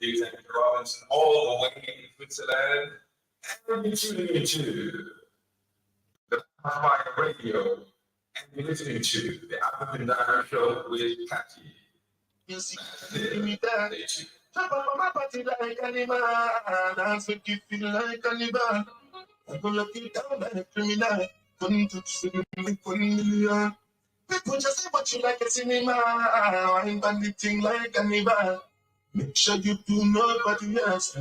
Eacj Robinson, all the way in Switzerland. And you're tuning into the Fire Radio, and you're listening to the African Diary Show with Cathy. You see, me that. Jump up on my body like animal, dance make you feel like cannibal. I'm gonna lock you down like a criminal. Come to see me 1 million. People just say what you like a cinema. I'm banditing like cannibal. Make sure you do nobody else.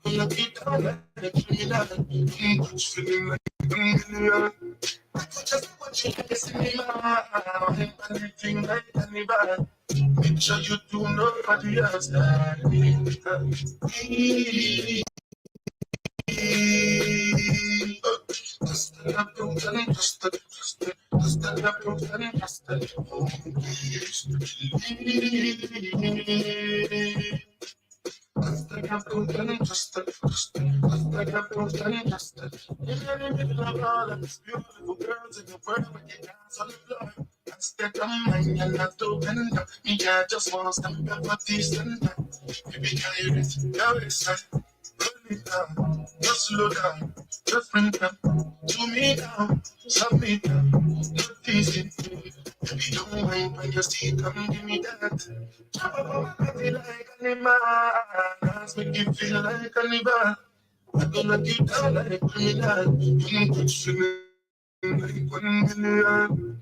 Look it down like a criminal. Feeling like 1 million. People just watch you like a cinema. I'm banditing like cannibal. Make sure you do nobody else. Beautiful girls in the world with their hands on the floor. That's their mind and not open up. Me, I just want to stand up for this and that. Baby, can you reach your side? Roll it down, just slow down, just bring them to me now, stop me down, not easy. Baby, don't mind when you see, come give me that. Jump up on my body like an animal, dance make you feel like a liver. I'm gonna get down like a criminal. You could feel like 1 million.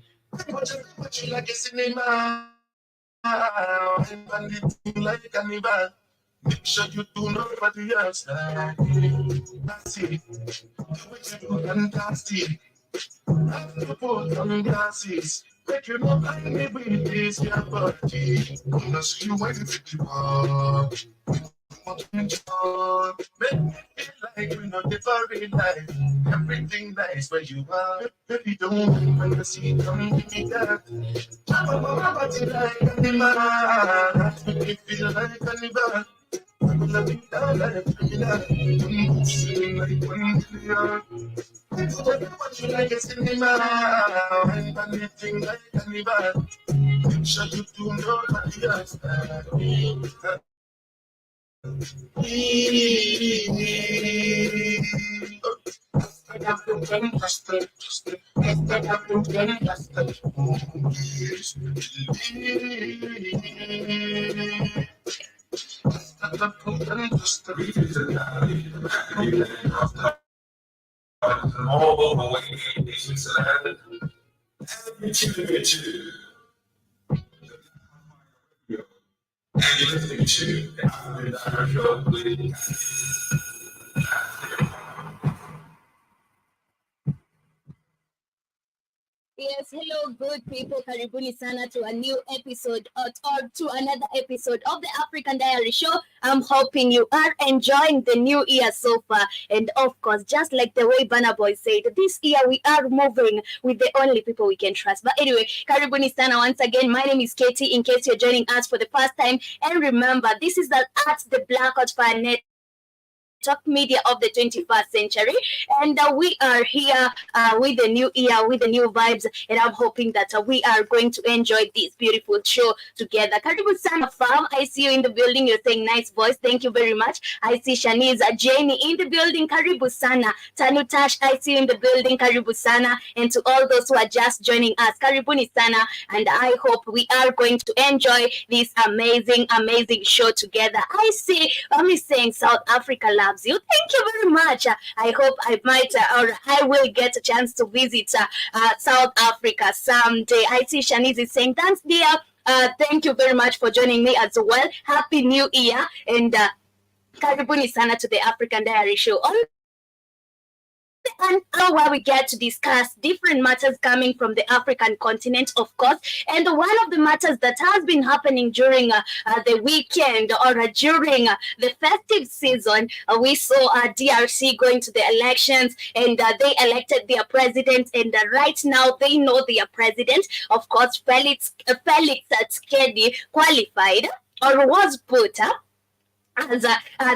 Watch you like a cinema. I'm bandit like a cannibal. Make sure you do nobody else. That's it. The way you do fantastic. Have to put on glasses. Make you know I me with this your body. Gonna see you when you are. Make me feel like we know the very life. Everything nice where you are. Baby, don't mind when you see come give me that. Jump up on my body like an animal. That make me feel like a liver. I'm gonna be down like a criminal. I'm feeling like 1 million. People just watch you like a cinema. I'm bandit like a cannibal. Make sure you do nobody else. All the way in Switzerland. And you're tuning into and you're listening to the African Diary Show with Yes, hello, good people. Karibuni sana to a new episode or to another episode of the African Diary Show. I'm hoping you are enjoying the new year so far. And of course, just like the way Banner Boy said, this year we are moving with the only people we can trust. But anyway, Karibuni sana once again. My name is Katie, in case you're joining us for the first time. And remember, this is the Blackout Fire Net Talk media of the 21st century, and we are here with the new year, with the new vibes, and I'm hoping that we are going to enjoy this beautiful show together. Karibu sana fam, I see you in the building. You're saying nice voice, thank you very much. I see Shanice, Jenny in the building. Karibu sana. Tanutash, I see you in the building. Karibu sana. And to all those who are just joining us, karibuni sana, and I hope we are going to enjoy this amazing show together. I see Ami saying South Africa loves you. Thank you very much. I hope I might or I will get a chance to visit South Africa someday. I see Shanice is saying thanks, dear. Thank you very much for joining me as well. Happy New Year, and karibuni sana to the African Diary Show. On and where we get to discuss different matters coming from the African continent, of course. And one of the matters that has been happening during the weekend or during the festive season, we saw DRC going to the elections and they elected their president. And right now they know their president. Of course, Felix Tshisekedi qualified or was put up as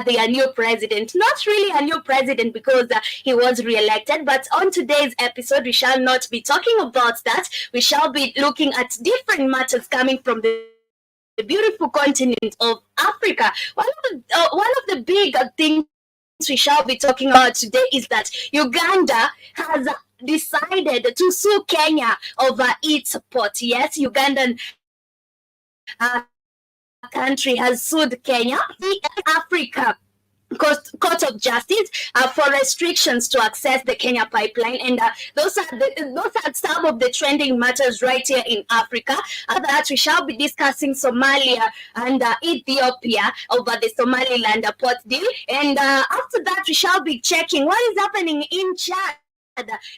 their new president. Not really a new president because he was re-elected, but on today's episode, we shall not be talking about that. We shall be looking at different matters coming from the beautiful continent of Africa. One of the big things we shall be talking about today is that Uganda has decided to sue Kenya over its port. Yes, Ugandan country has sued Kenya, the Africa Court of Justice for restrictions to access the Kenya pipeline, and those are some of the trending matters right here in Africa. After that, we shall be discussing Somalia and Ethiopia over the Somaliland port deal, and after that, we shall be checking what is happening in Chad.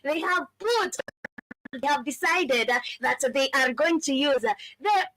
They have decided that they are going to use the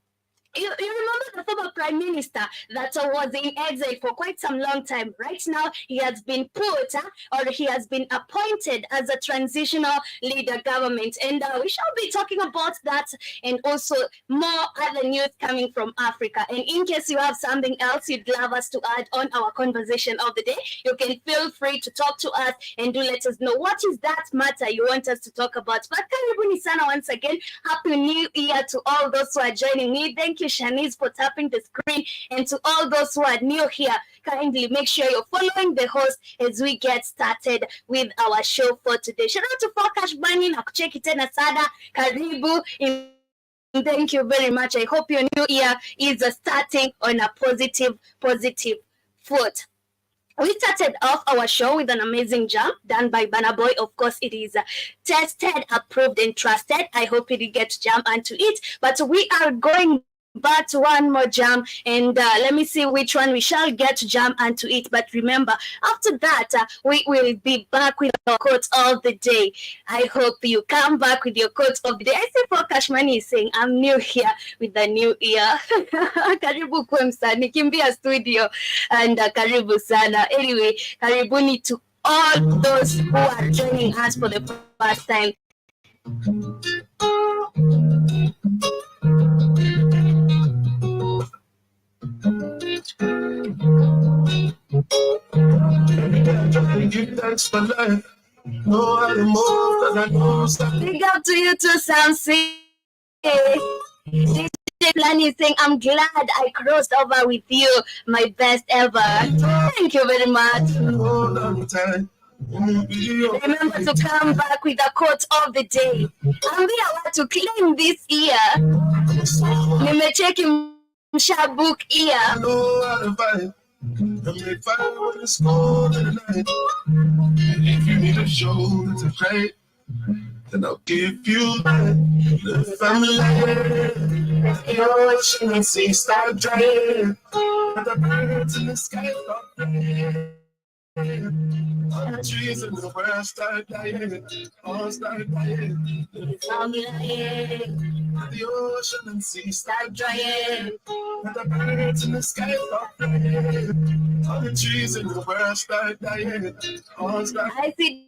you remember the former prime minister that was in exile for quite some long time. Right now, he has been put or he has been appointed as a transitional leader government. And we shall be talking about that and also more other news coming from Africa. And in case you have something else you'd love us to add on our conversation of the day, you can feel free to talk to us and do let us know what is that matter you want us to talk about. But karibuni sana once again. Happy New Year to all those who are joining me. Thank you, Shanice, for tapping the screen. And to all those who are new here, kindly make sure you're following the host as we get started with our show for today. Shout out to Fokash Bani na kucheki tena sada. Karibu. Thank you very much. I hope your new year is starting on a positive foot. We started off our show with an amazing jam done by Banner Boy. Of course, it is tested, approved, and trusted. I hope you did get to jam onto it. But we are going back to one more jam, and let me see which one we shall get to jam onto it. But remember, after that, we will be back with our quote of the day. I hope you come back with your quote of the day. I see for Kashmani is saying, I'm new here with the new year. Karibu Kwemsa, nikimbia studio, and karibu sana. Anyway, karibuni to all those who are joining us for the first time. Give thanks for life. No other move cause I know stuff. Big up to you too, Samsi. DJ Plan is saying, I'm glad I crossed over with you, my best ever. Thank you very much. Remember to come back with the quote of the day. And we are about to claim this year. Nimecheki mshabook year. I know how to vibe. I make fire when it's cold in the night. And if you need a shoulder to cry, then I'll give you mine. The family, the ocean and sea start drying. And the birds in the sky start flying. All the trees in the world start dying. All start dying. The family, the ocean and sea start drying. And the birds in the sky start flying. All the trees in the world start dying. All start. I see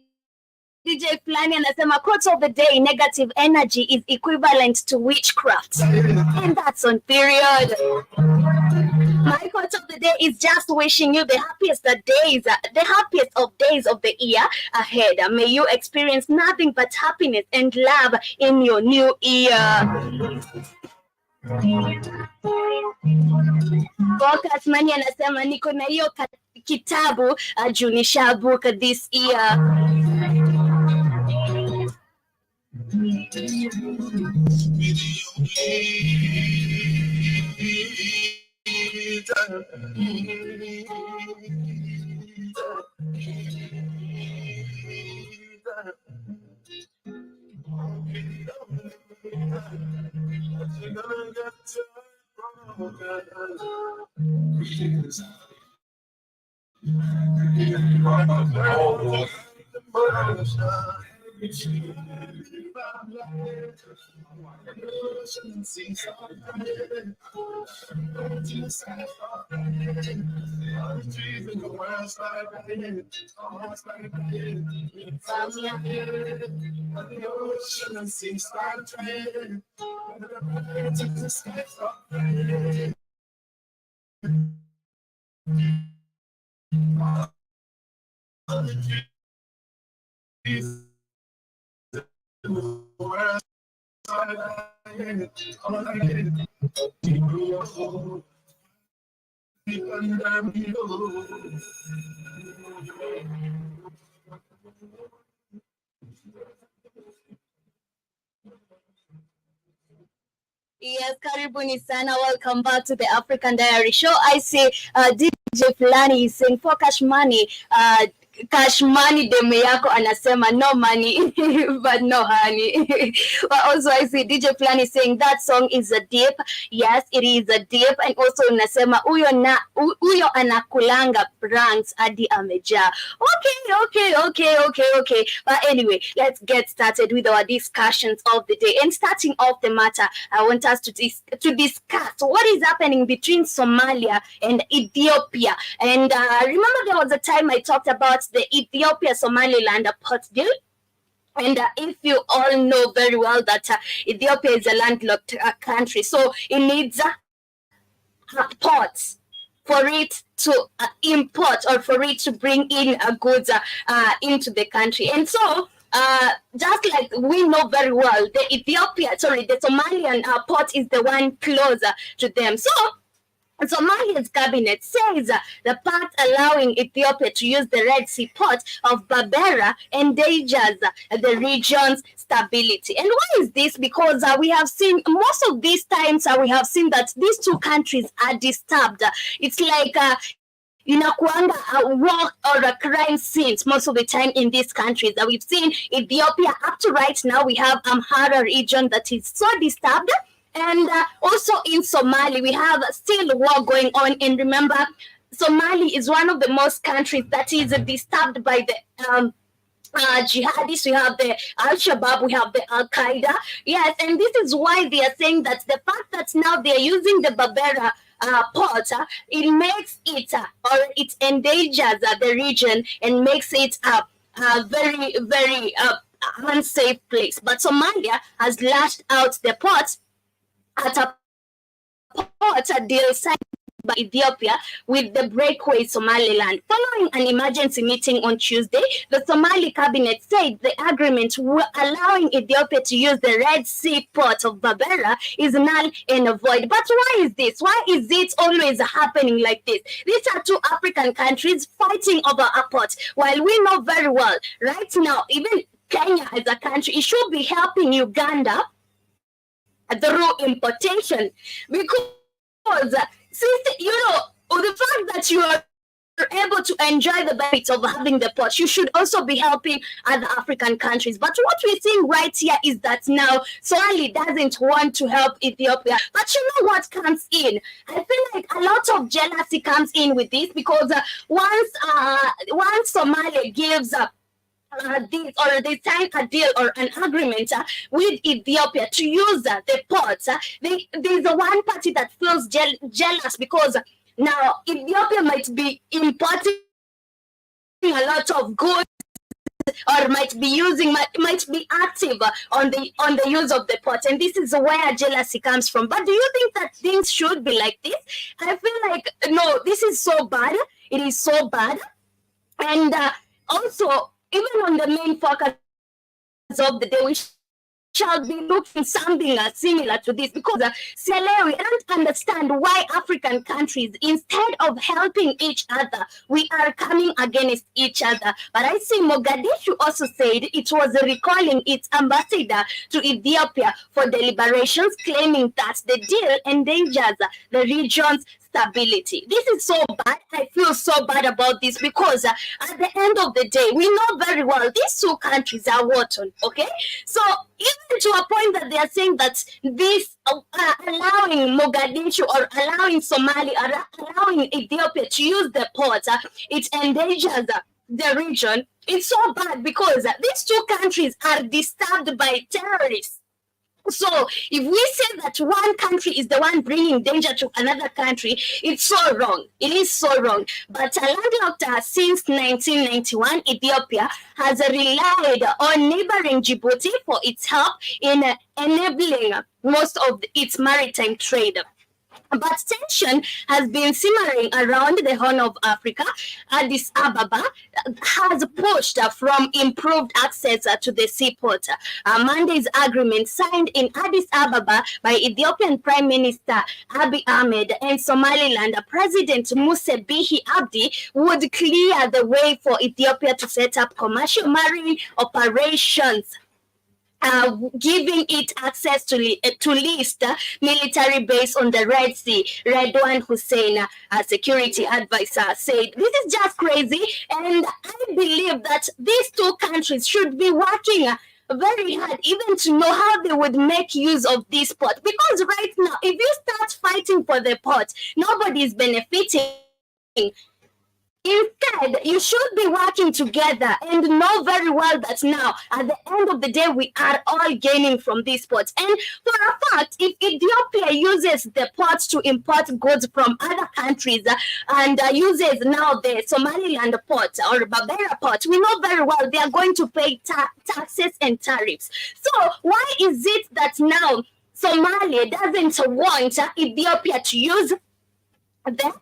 DJ Flani anasema quote of the day, negative energy is equivalent to witchcraft. And that's on period. My quote of the day is just wishing you the happiest of days of the year ahead. May you experience nothing but happiness and love in your new year. Focus Mani anasema niko na hiyo kitabu juu nishabook this year. Yes, karibuni sana. Welcome back to the African Diary Show. I say DJ Fulani is saying for cash money. Cash money deme yako anasema no money but no honey. But also I see DJ Fulani saying that song is a dip. Yes, it is a dip. And also unasema uyo anakulanga pranks hadi ameja. Okay. But anyway, let's get started with our discussions of the day. And starting off the matter, I want us to discuss what is happening between Somalia and Ethiopia. And remember there was a time I talked about the Ethiopia-Somaliland port deal. And if you all know very well that Ethiopia is a landlocked country, so it needs ports for it to import or for it to bring in goods into the country. And so just like we know very well, the Somalian port is the one closer to them. So Somalia's cabinet says the part allowing Ethiopia to use the Red Sea port of Berbera endangers the region's stability. And why is this? Because we have seen most of these times we have seen that these two countries are disturbed. It's like inakuanga a war or a crime scenes most of the time in these countries. We've seen Ethiopia up to right now. We have Amhara region that is so disturbed. And also in Somali, we have still war going on. And remember, Somali is one of the most countries that is disturbed by the jihadists. We have the Al-Shabaab, we have the Al-Qaeda. Yes, and this is why they are saying that the fact that now they are using the Berbera port, it makes it, or it endangers the region and makes it a very, very unsafe place. But Somalia has lashed out the port at a port deal signed by Ethiopia with the breakaway Somaliland. Following an emergency meeting on Tuesday, the Somali cabinet said the agreement allowing Ethiopia to use the Red Sea port of Berbera is null and void. But why is this? Why is it always happening like this? These are two African countries fighting over a port. While we know very well, right now, even Kenya as a country, it should be helping Uganda through importation, because since the fact that you are able to enjoy the benefits of having the port, you should also be helping other African countries. But what we're seeing right here is that now Somali doesn't want to help Ethiopia. But you know what comes in? I feel like a lot of jealousy comes in with this, because once Somalia gives they sign a deal or an agreement with Ethiopia to use the ports, there's a one party that feels jealous, because now Ethiopia might be importing a lot of goods, or might be active on the use of the port, and this is where jealousy comes from. But do you think that things should be like this? I feel like no, this is so bad. It is so bad, and also, even on the main focus of the day, we shall be looking something similar to this, because Selewi, I don't understand why African countries, instead of helping each other, we are coming against each other. But I see Mogadishu also said it was recalling its ambassador to Ethiopia for deliberations, claiming that the deal endangers the region's stability. This is so bad. I feel so bad about this, because at the end of the day, we know very well these two countries are warton, okay? So even to a point that they are saying that this allowing Mogadishu or allowing Somalia or allowing Ethiopia to use the port, it endangers the region. It's so bad because these two countries are disturbed by terrorists. So if we say that one country is the one bringing danger to another country, it's so wrong. It is so wrong. But landlocked since 1991, Ethiopia has relied on neighboring Djibouti for its help in enabling most of its maritime trade. But tension has been simmering around the Horn of Africa. Addis Ababa has pushed from improved access to the seaport. Monday's agreement signed in Addis Ababa by Ethiopian Prime Minister Abiy Ahmed and Somaliland President Musa Bihi Abdi would clear the way for Ethiopia to set up commercial marine operations. Giving it access to list military base on the Red Sea. Redwan Hussein, security advisor, said, "This is just crazy, and I believe that these two countries should be working very hard even to know how they would make use of this port. Because right now, if you start fighting for the port, nobody is benefiting. Instead, you should be working together and know very well that now, at the end of the day, we are all gaining from these ports. And for a fact, if Ethiopia uses the ports to import goods from other countries and uses now the Somaliland port or Berbera port, we know very well they are going to pay taxes and tariffs. So why is it that now Somalia doesn't want Ethiopia to use the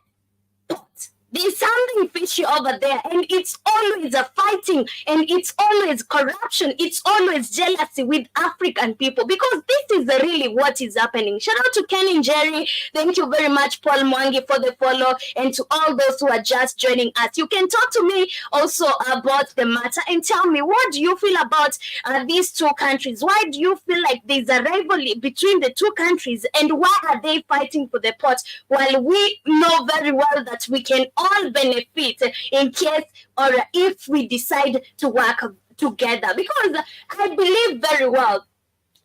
port? There's something fishy over there, and it's always a fighting, and it's always corruption, it's always jealousy with African people, because this is really what is happening. Shout out to Ken and Jerry. Thank you very much, Paul Mwangi, for the follow, and to all those who are just joining us. You can talk to me also about the matter and tell me, what do you feel about these two countries? Why do you feel like there's a rivalry between the two countries, and why are they fighting for the port while we know very well that we can all benefit in case or if we decide to work together? Because I believe very well,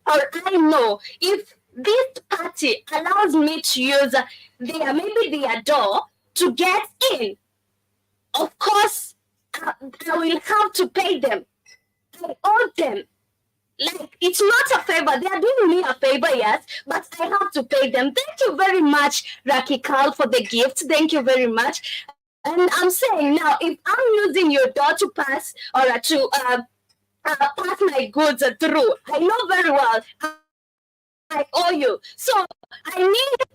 or I know, if this party allows me to use their door to get in, of course I will have to pay them. I owe them. Like, it's not a favor. They are doing me a favor, yes, but I have to pay them. Thank you very much, Raki Karl, for the gift. Thank you very much. And I'm saying now, if I'm using your door to pass or to pass my goods through, I know very well I owe you. So I need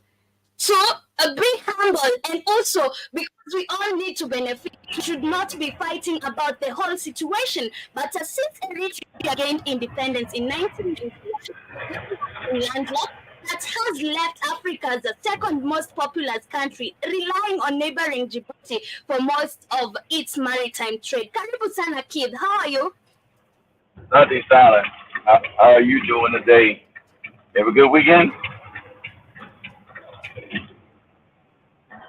to be humble, and also because we all need to benefit, we should not be fighting about the whole situation. But since Eritrea gained independence in 1991, landlocked, that has left Africa as the second most populous country, relying on neighboring Djibouti for most of its maritime trade. Karibu sana, kid. How are you? Nothing silent. How are you doing today? You have a good weekend?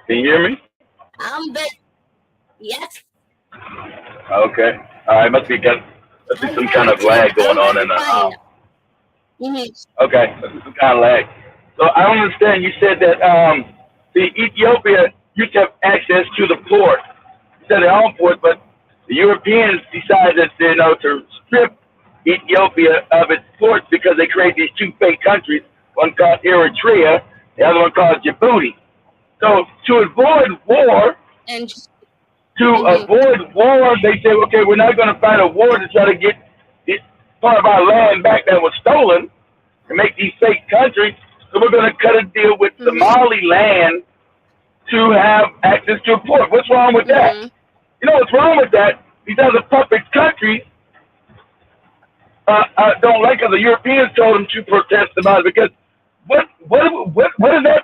Can you hear me? I'm good. Yes. Okay. All right. Must be some kind of lag going on in the. Okay, some kind of lag. So I don't understand. You said that the Ethiopia used to have access to the port. You said their own port, but the Europeans decided, to strip Ethiopia of its ports because they create these two fake countries, one called Eritrea, the other one called Djibouti. So to avoid war, they say, okay, we're not going to fight a war to try to get this part of our land back that was stolen and make these fake countries. So we're going to cut a deal with Somaliland to have access to a port. What's wrong with that? You know what's wrong with that? These other puppet countries don't like it. The Europeans told them to protest about it because what does that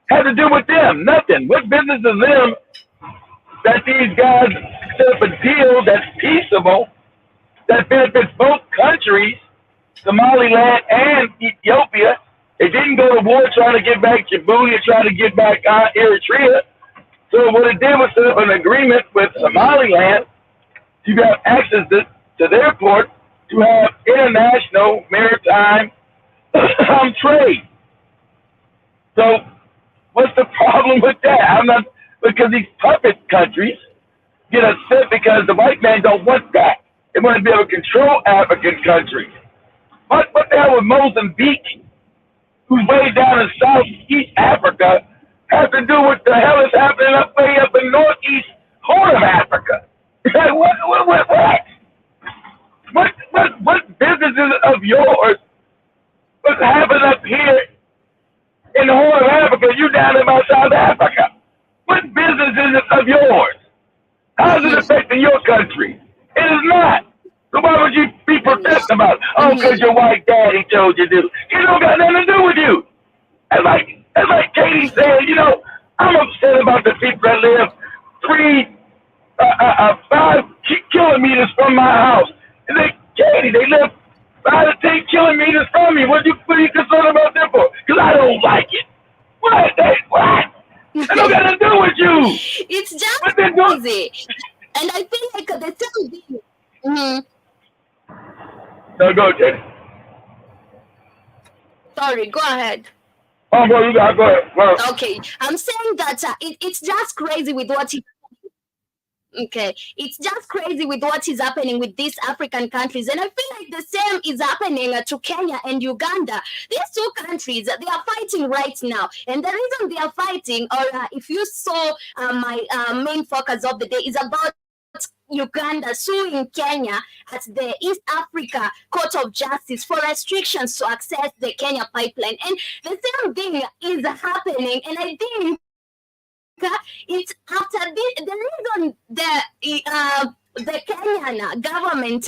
have to do with them? Nothing. What business is them that these guys set up a deal that's peaceable, that benefits both countries, Somaliland and Ethiopia? They didn't go to war trying to get back Djibouti or trying to get back Eritrea. So what it did was set up an agreement with Somaliland to have access to their port to have international maritime trade. So what's the problem with that? Because these puppet countries get upset because the white man don't want that. They want to be able to control African countries. What the hell with Mozambique, who's way down in Southeast Africa, has to do with the hell is happening way up in Northeast Horn of Africa? What businesses of yours what's happening up here in the Horn of Africa? You down in South Africa. What business is it of yours? How is it affecting your country? It is not. So why would you be protesting about it? Oh, because your white daddy told you to. It don't got nothing to do with you. It's like Katie said, I'm upset about the people that live 5 kilometers from my house. And Katie, they live 5 to 10 kilometers from me. What are you concerned about them for? Because I don't like it. What? That don't got to do with you. It's just crazy. And I feel like the same thing. No, go ahead, Katie. Sorry, go ahead. Oh, bro, you got to go ahead. Well, okay, I'm saying that it's just crazy with what is. Okay, it's just crazy with what is happening with these African countries, and I feel like the same is happening to Kenya and Uganda. These two countries, they are fighting right now, and the reason they are fighting, or if you saw my main focus of the day, is about Uganda suing Kenya at the East Africa Court of Justice for restrictions to access the Kenya pipeline. And the same thing is happening, and I think it's after the reason the Kenyan government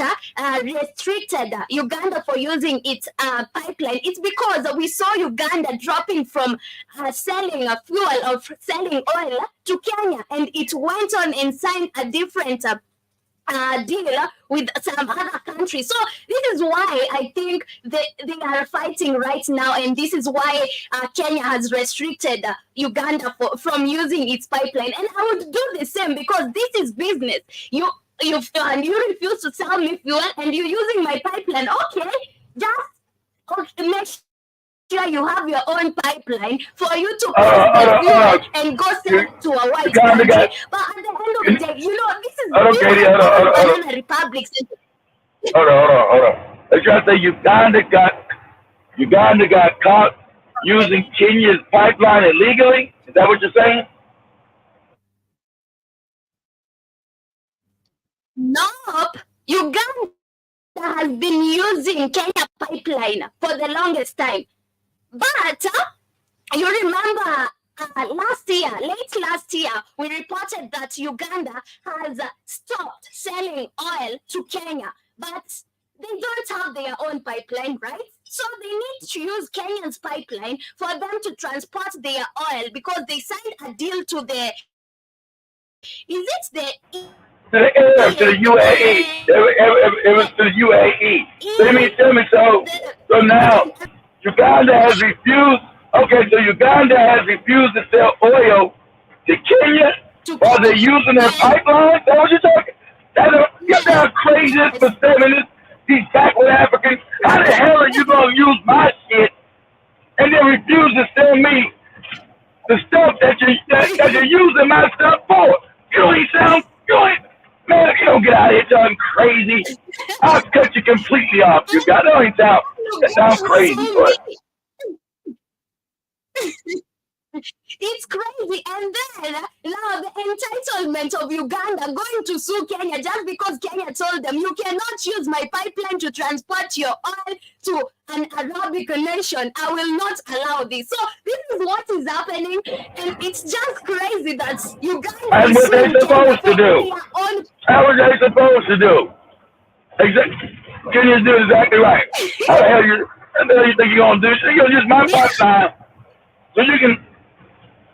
restricted Uganda for using its pipeline. It's because we saw Uganda dropping from selling fuel or selling oil to Kenya, and it went on and signed a different deal with some other countries. So this is why I think they are fighting right now, and this is why Kenya has restricted Uganda from using its pipeline. And I would do the same, because this is business. You refuse to sell me fuel, and you're using my pipeline. Okay, just make sure you have your own pipeline for you to put the fuel and go sell it to a white country. But at the end of the day, this is banana republics. Hold on. They're trying to say Uganda got caught using Kenya's pipeline illegally. Is that what you're saying? Nope. Uganda has been using Kenya pipeline for the longest time. But you remember late last year, we reported that Uganda has stopped selling oil to Kenya, but they don't have their own pipeline, right? So they need to use Kenya's pipeline for them to transport their oil, because they signed a deal to the To the UAE. It was to the UAE. Tell me so now Uganda has refused. Okay, so Uganda has refused to sell oil to Kenya while they're using their pipeline? Is that what you're talking? That's how crazy this for feminists, these backward Africans. How the hell are you going to use my shit and then refuse to sell me the stuff that you're using my stuff for? Man, you don't get out of here talking crazy. I'll cut you completely off. You got that sounds crazy, but it's crazy. And then now the entitlement of Uganda going to sue Kenya just because Kenya told them you cannot use my pipeline to transport your oil to an Arabic nation. I will not allow this. So this is what is happening, and it's just crazy that Uganda. That's what they're supposed to do. How are they supposed to do? Exactly. Kenya's doing exactly right. How the hell you think you're gonna do? You're gonna use my pipeline so you can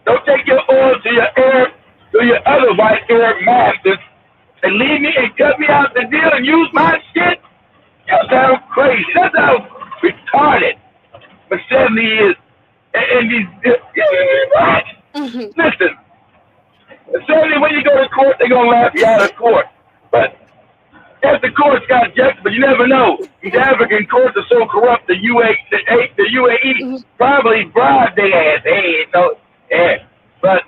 don't take your oil to your other white Arab masters and leave me and cut me out the deal and use my shit? That sounds crazy. That's how retarded for 70 years. And these what? Listen, 70 when you go to court, they're gonna laugh you out of court. But if the courts got justice, but you never know. These African courts are so corrupt. The UAE probably bribed their ass. But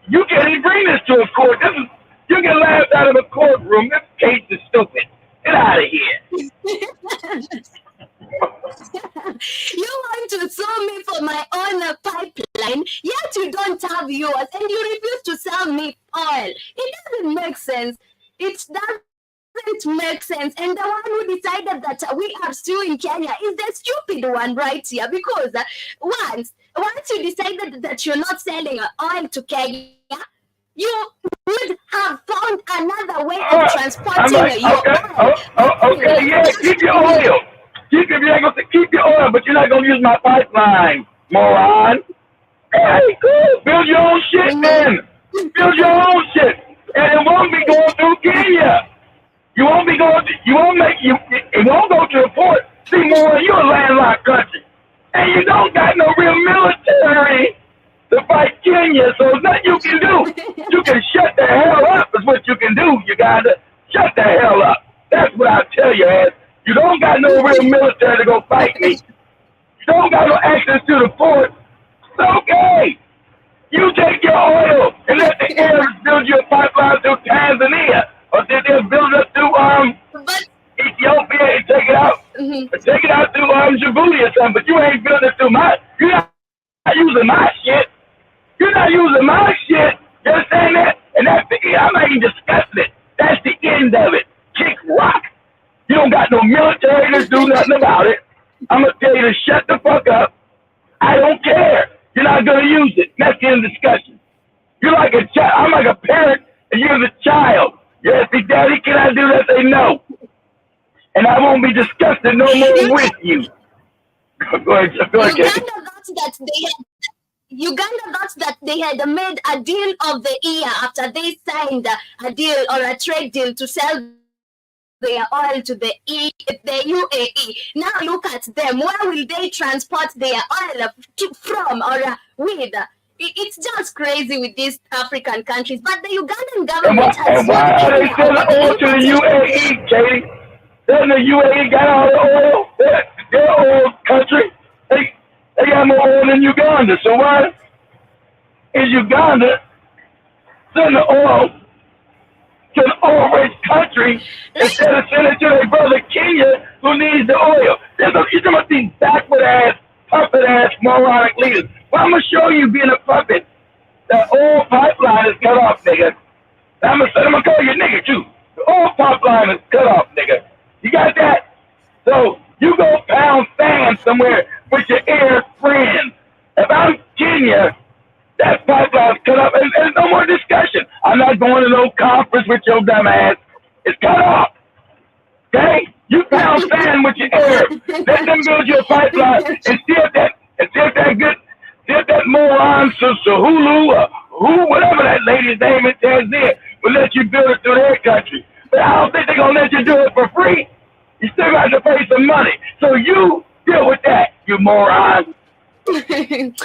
you can't even bring this to a court. You get laughed out of a courtroom. This case is stupid. Get out of here. You want to sue me for my own pipeline, yet you don't have yours, and you refuse to sell me oil. It doesn't make sense. It doesn't make sense. And the one who decided that we are suing Kenya is the stupid one right here, because once you decided that you're not selling oil to Kenya, you would have found another way of transporting your oil. Okay, yeah, keep your oil. Keep your oil, but you're not gonna use my pipeline, moron. Hey, cool. Build your own shit, man. Build your own shit, and it won't be going through Kenya. It won't go to the port. See, moron, you're a landlocked country, and you don't got no real military to fight Kenya, so there's nothing you can do. You can shut the hell up is what you can do, Uganda. Shut the hell up. That's what I tell you, ass. You don't got no real military to go fight me. You don't got no access to the port. It's okay. You take your oil and let the Arabs build your pipeline through Tanzania. Or did they build it through Ethiopia and take it out? Take it out through Djibouti or something, but you ain't building it through you're not using my shit. You're not using my shit. You understand that? And that's the end. I'm not even discussing it. That's the end of it. Kick rock. You don't got no military to do nothing about it. I'm going to tell you to shut the fuck up. I don't care. You're not going to use it. That's the end of discussion. You're like a child. I'm like a parent, and you're the child. Yes, Daddy, can I do that? Say no. And I won't be disgusted no more with you. Go ahead, Uganda thought that they had made a deal of the year after they signed a deal or a trade deal to sell their oil to the UAE. Now look at them. Where will they transport their oil from or with? It's just crazy with these African countries. But the Ugandan government has... Why are they selling oil to the UAE, Katie? Doesn't the UAE got all the oil? They're oil country. They got more oil than Uganda. So why is Uganda sending the oil to an oil-rich country instead of sending it to their brother Kenya who needs the oil? You're talking about these backward-ass, puppet-ass, moronic leaders. Well, I'm going to show you being a puppet. The oil pipeline is cut off, nigga. I'm going to call you a nigga, too. The oil pipeline is cut off, nigga. You got that? So you go pound sand somewhere with your Arab friends. If I'm Kenya, that pipeline's cut off, and there's no more discussion. I'm not going to no conference with your dumb ass. It's cut off. Okay? You pound sand with your Arabs. Let them build your pipeline and see if that moron Sahulu or who, whatever that lady's name is, Tanzania, will let you build it through their country. But I don't think they're going to let you do it for free. You still got to pay some money. So you deal with that, you moron. It's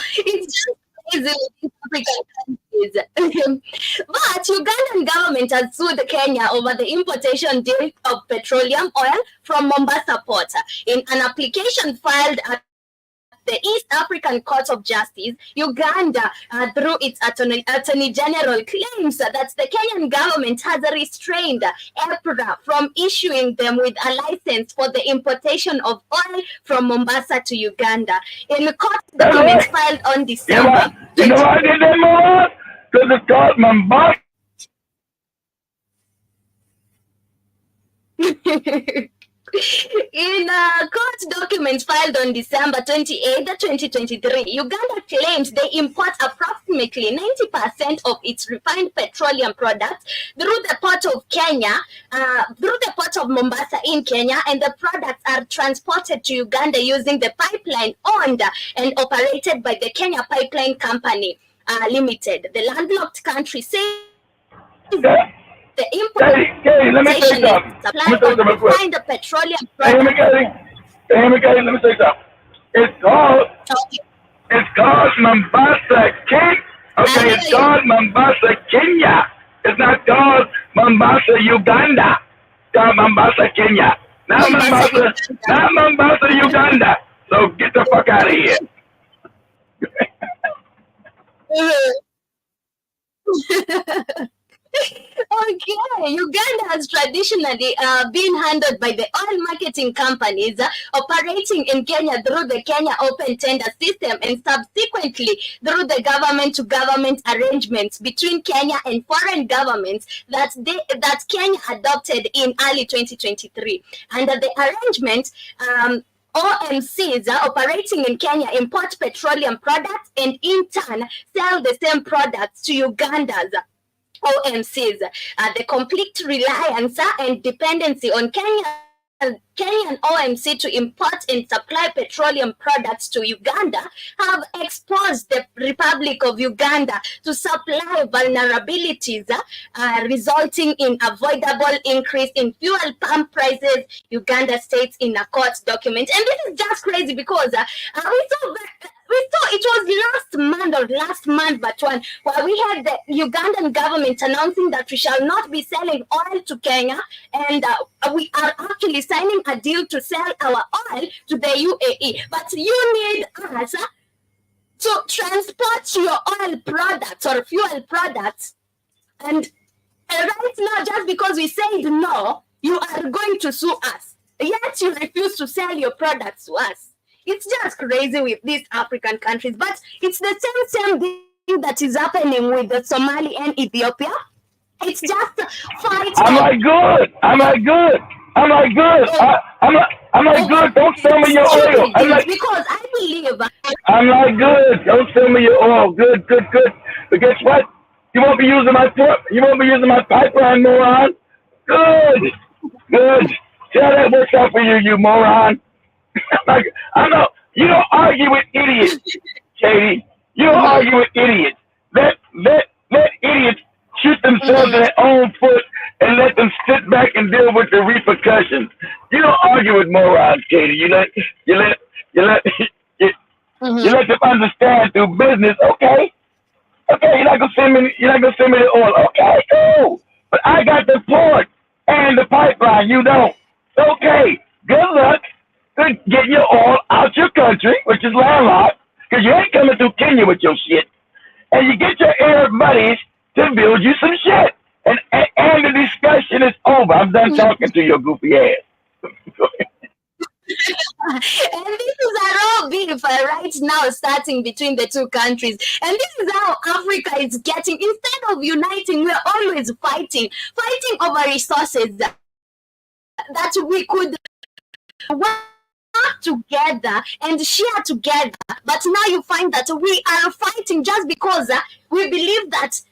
just crazy with African countries. But Ugandan government has sued Kenya over the importation deal of petroleum oil from Mombasa port. In an application filed at the East African Court of Justice, Uganda, through its Attorney General, claims that the Kenyan government has restrained EPRA from issuing them with a license for the importation of oil from Mombasa to Uganda. In the court documents filed on December... You know why I did that, Moran? Because it's called Mombasa. In court documents filed on December 28, 2023, Uganda claims they import approximately 90% of its refined petroleum products through the port of Mombasa in Kenya, and the products are transported to Uganda using the pipeline owned and operated by the Kenya Pipeline Company Limited. The landlocked country says the importation let me say something. supply of refined petroleum products. Let me say something. It's called Mombasa, Kenya. Okay, it's called Mombasa, Kenya. It's not called Mombasa, Uganda. It's called Mombasa, Kenya. Not Mombasa, Uganda. So get the fuck out of here. Okay, Uganda has traditionally been handled by the oil marketing companies operating in Kenya through the Kenya open tender system and subsequently through the government-to-government arrangements between Kenya and foreign governments that Kenya adopted in early 2023. Under the arrangement, OMCs operating in Kenya import petroleum products and in turn sell the same products to Uganda's OMCs. The complete reliance and dependency on Kenyan OMC to import and supply petroleum products to Uganda have exposed the Republic of Uganda to supply vulnerabilities, resulting in avoidable increase in fuel pump prices, Uganda states in a court document. And this is just crazy because we saw it was last month, but where we had the Ugandan government announcing that we shall not be selling oil to Kenya, and we are actually signing a deal to sell our oil to the UAE. But you need us to transport your oil products or fuel products, and right now, just because we said no, you are going to sue us. Yet you refuse to sell your products to us. It's just crazy with these African countries, but it's the same thing that is happening with the Somali and Ethiopia. It's just fight. I'm like, good. I'm like, good. I'm like, good. I'm like, good. Don't sell me your oil. I'm like, because I believe. I'm like, good. Don't sell me your oil. Good. But guess what? You won't be using my pipeline, moron. Good. See how that works out for you, you moron. Like, I know you don't argue with idiots, Katie. You don't argue with idiots. Let idiots shoot themselves in their own foot and let them sit back and deal with the repercussions. You don't argue with morons, Katie. You let them understand through business. Okay, you're not gonna send me the oil. Okay, cool. But I got the port and the pipeline. You don't. Okay, good luck. Get your oil out your country, which is landlocked, because you ain't coming through Kenya with your shit. And you get your Arab buddies to build you some shit. And the discussion is over. I'm done talking to your goofy ass. And this is a raw beef right now starting between the two countries. And this is how Africa is getting. Instead of uniting, we're always fighting over resources that we could work together and share together, but now you find that we are fighting just because we believe that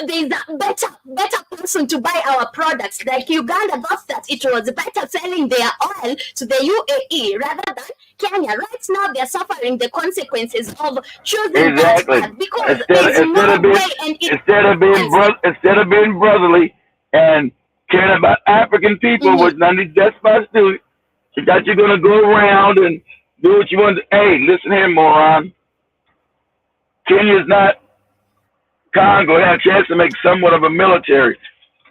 there's a better person to buy our products. Like Uganda thought that it was better selling their oil to the UAE rather than Kenya. Right now they're suffering the consequences of choosing that path because instead of being brotherly and caring about African people, which none of these despots do. You thought you're going to go around and do what you want to. Hey, listen here, moron. Kenya's not Congo. They have a chance to make somewhat of a military.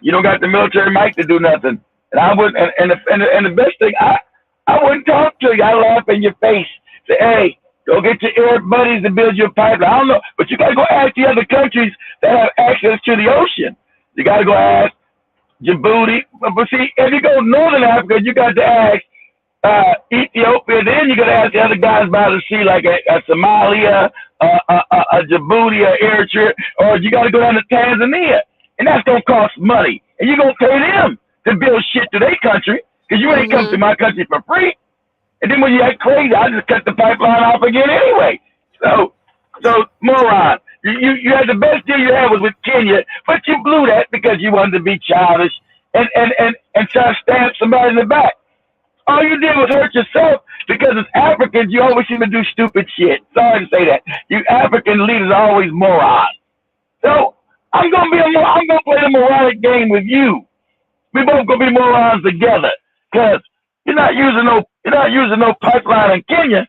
You don't got the military might to do nothing. And I wouldn't. And the best thing, I wouldn't talk to you. I laugh in your face. Say, hey, go get your Arab buddies to build your pipeline. I don't know, but you got to go ask the other countries that have access to the ocean. You got to go ask Djibouti. But see, if you go northern Africa, you got to ask Ethiopia, then you got to ask the other guys by the sea, like a Somalia, a Djibouti, Eritrea, or you got to go down to Tanzania, and that's gonna cost money, and you're gonna pay them to build shit to their country, because you ain't come to my country for free. And then when you act crazy, I just cut the pipeline off again anyway. So moron, you had the best deal you had was with Kenya, but you blew that because you wanted to be childish and try to stab somebody in the back. All you did was hurt yourself because as Africans, you always seem to do stupid shit. Sorry to say that. You African leaders are always morons. So I'm gonna play the moronic game with you. We both gonna be morons together, cause you're not using no pipeline in Kenya.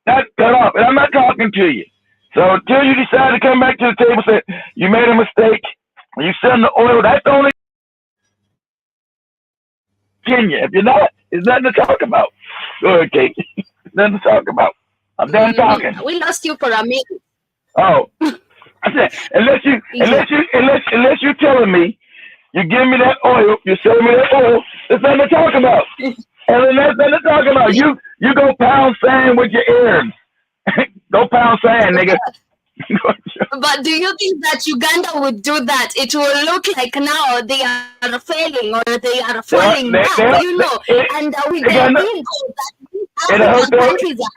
That's cut off, and I'm not talking to you. So until you decide to come back to the table and say you made a mistake, you send the oil, that's the only Kenya. If you're not, there's nothing to talk about. Go ahead, Kate. There's nothing to talk about. I'm done talking. We lost you for a minute. Oh, I said unless you're telling me You give me that oil. You sell me that oil. There's nothing to talk about. And then there's nothing to talk about. You go pound sand with your Arabs. Go pound sand, nigga. But do you think that Uganda would do that? It will look like now they are failing or they are falling back, you know. And with the ego that African countries are.